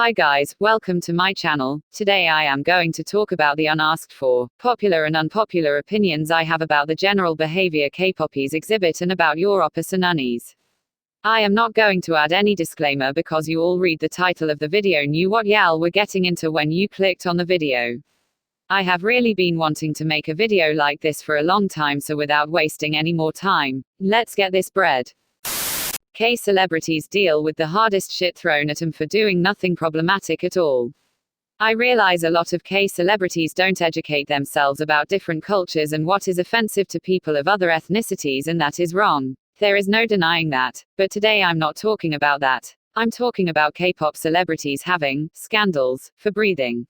Hi guys, welcome to my channel. Today I am going to talk about the unasked for, popular and unpopular opinions I have about the general behavior K-poppies exhibit and about your oppas and unnies. I am not going to add any disclaimer because you all read the title of the video knew what y'all were getting into when you clicked on the video. I have really been wanting to make a video like this for a long time, so without wasting any more time, let's get this bread. K-celebrities deal with the hardest shit thrown at them for doing nothing problematic at all. I realize a lot of K-celebrities don't educate themselves about different cultures and what is offensive to people of other ethnicities, and that is wrong. There is no denying that, but today I'm not talking about that. I'm talking about K-pop celebrities having scandals for breathing.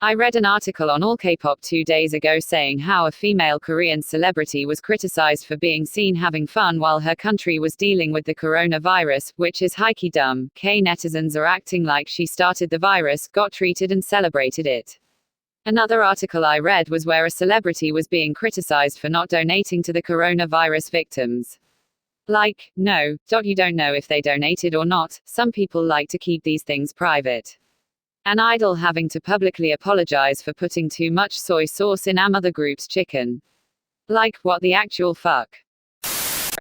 I read an article on All K-pop 2 days ago saying how a female Korean celebrity was criticized for being seen having fun while her country was dealing with the coronavirus, which is hikey dumb. K-netizens are acting like she started the virus, got treated and celebrated it. Another article I read was where a celebrity was being criticized for not donating to the coronavirus victims. Like, no, you don't know if they donated or not. Some people like to keep these things private. An idol having to publicly apologize for putting too much soy sauce in other group's chicken. Like, what the actual fuck?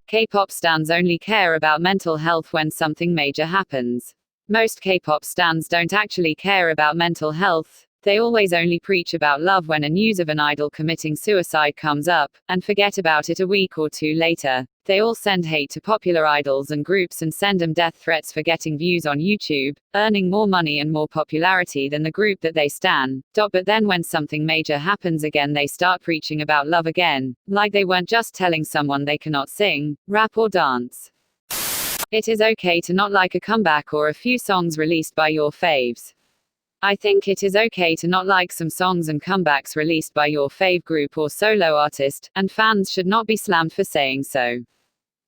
K-pop stans only care about mental health when something major happens. Most K-pop stans don't actually care about mental health. They always only preach about love when a news of an idol committing suicide comes up, and forget about it a week or two later. They all send hate to popular idols and groups and send them death threats for getting views on YouTube, earning more money and more popularity than the group that they stan. But then when something major happens again, they start preaching about love again, like they weren't just telling someone they cannot sing, rap or dance. It is okay to not like a comeback or a few songs released by your faves. I think it is okay to not like some songs and comebacks released by your fave group or solo artist, and fans should not be slammed for saying so.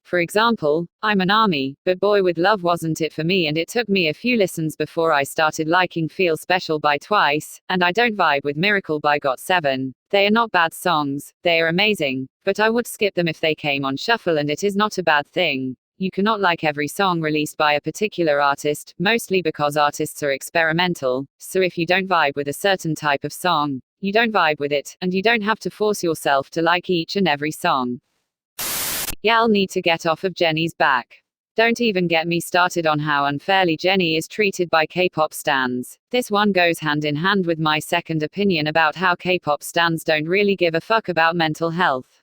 For example, I'm an ARMY, but Boy With Love wasn't it for me, and it took me a few listens before I started liking Feel Special by Twice, and I don't vibe with Miracle by GOT7. They are not bad songs, they are amazing, but I would skip them if they came on shuffle, and it is not a bad thing. You cannot like every song released by a particular artist, mostly because artists are experimental, so if you don't vibe with a certain type of song, you don't vibe with it, and you don't have to force yourself to like each and every song. Y'all need to get off of Jennie's back. Don't even get me started on how unfairly Jennie is treated by K-pop stans. This one goes hand in hand with my second opinion about how K-pop stans don't really give a fuck about mental health.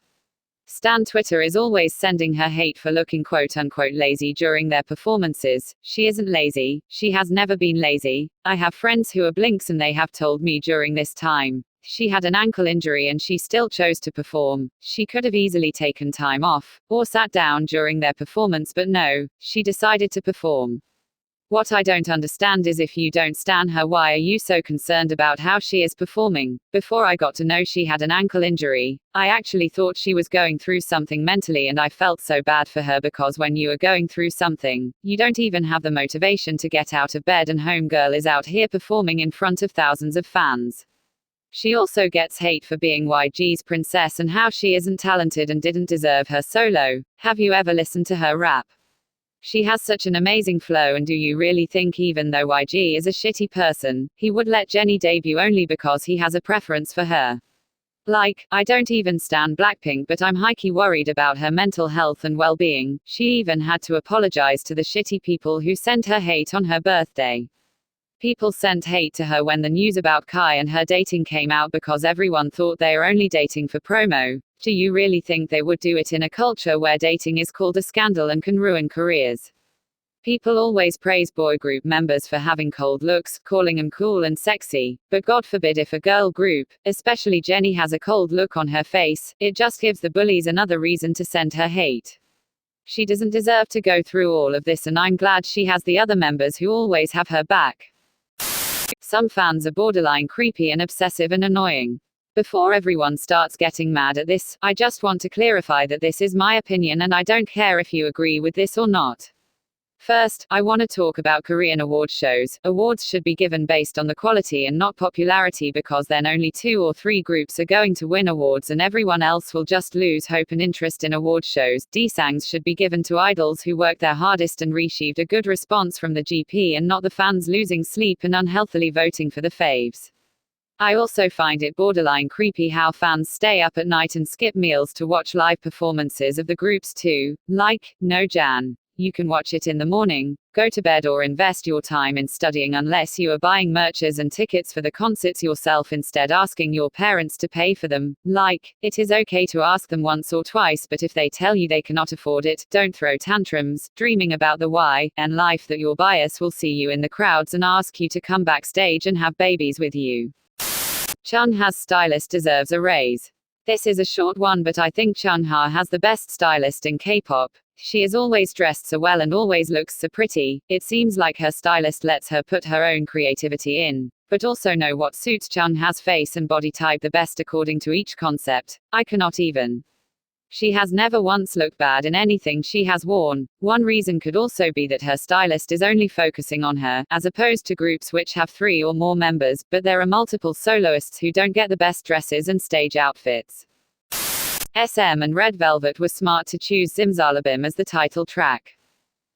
Stan Twitter is always sending her hate for looking quote-unquote lazy during their performances. She isn't lazy, she has never been lazy. I have friends who are blinks and they have told me during this time, she had an ankle injury and she still chose to perform. She could have easily taken time off, or sat down during their performance, but no, she decided to perform. What I don't understand is if you don't stan her, why are you so concerned about how she is performing? Before I got to know she had an ankle injury, I actually thought she was going through something mentally, and I felt so bad for her because when you are going through something, you don't even have the motivation to get out of bed, and homegirl is out here performing in front of thousands of fans. She also gets hate for being YG's princess and how she isn't talented and didn't deserve her solo. Have you ever listened to her rap? She has such an amazing flow, and do you really think even though YG is a shitty person, he would let Jennie debut only because he has a preference for her? Like, I don't even stan Blackpink, but I'm hikey worried about her mental health and well-being. She even had to apologize to the shitty people who sent her hate on her birthday. People sent hate to her when the news about Kai and her dating came out because everyone thought they are only dating for promo. Do you really think they would do it in a culture where dating is called a scandal and can ruin careers? People always praise boy group members for having cold looks, calling them cool and sexy, but God forbid if a girl group, especially Jennie, has a cold look on her face, it just gives the bullies another reason to send her hate. She doesn't deserve to go through all of this, and I'm glad she has the other members who always have her back. Some fans are borderline creepy and obsessive and annoying. Before everyone starts getting mad at this, I just want to clarify that this is my opinion and I don't care if you agree with this or not. First, I want to talk about Korean award shows. Awards should be given based on the quality and not popularity, because then only 2 or 3 groups are going to win awards and everyone else will just lose hope and interest in award shows. Desangs should be given to idols who worked their hardest and received a good response from the GP, and not the fans losing sleep and unhealthily voting for the faves. I also find it borderline creepy how fans stay up at night and skip meals to watch live performances of the groups too. Like, no Jan. You can watch it in the morning, go to bed, or invest your time in studying, unless you are buying merches and tickets for the concerts yourself, instead asking your parents to pay for them. Like, it is okay to ask them once or twice, but if they tell you they cannot afford it, don't throw tantrums, dreaming about the why and life that your bias will see you in the crowds and ask you to come backstage and have babies with you. Chungha's stylist deserves a raise. This is a short one, but I think Chungha has the best stylist in K-pop. She is always dressed so well and always looks so pretty. It seems like her stylist lets her put her own creativity in, but also know what suits Chungha's face and body type the best according to each concept. I cannot even. She has never once looked bad in anything she has worn. One reason could also be that her stylist is only focusing on her, as opposed to groups which have 3 or more members, but there are multiple soloists who don't get the best dresses and stage outfits. SM and Red Velvet were smart to choose Zimzalabim as the title track.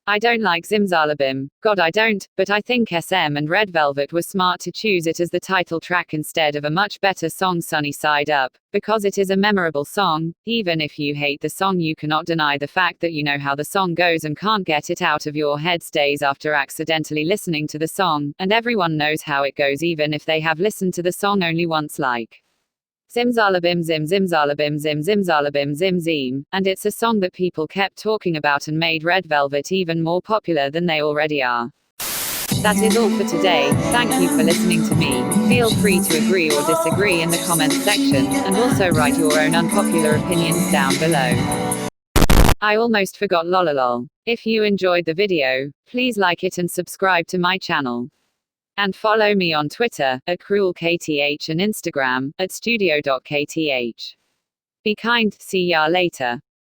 I don't like Zimzalabim, God I don't, but I think SM and Red Velvet were smart to choose it as the title track instead of a much better song Sunny Side Up, because it is a memorable song. Even if you hate the song, you cannot deny the fact that you know how the song goes and can't get it out of your head days after accidentally listening to the song, and everyone knows how it goes even if they have listened to the song only once, like Zimzalabim zim zimzalabim zim zimzalabim zim zim, and it's a song that people kept talking about and made Red Velvet even more popular than they already are. That is all for today. Thank you for listening to me. Feel free to agree or disagree in the comments section, and also write your own unpopular opinions down below. I almost forgot lololol. If you enjoyed the video, please like it and subscribe to my channel. And follow me on Twitter, @cruelkth, and Instagram, @studio.kth. Be kind, see ya later.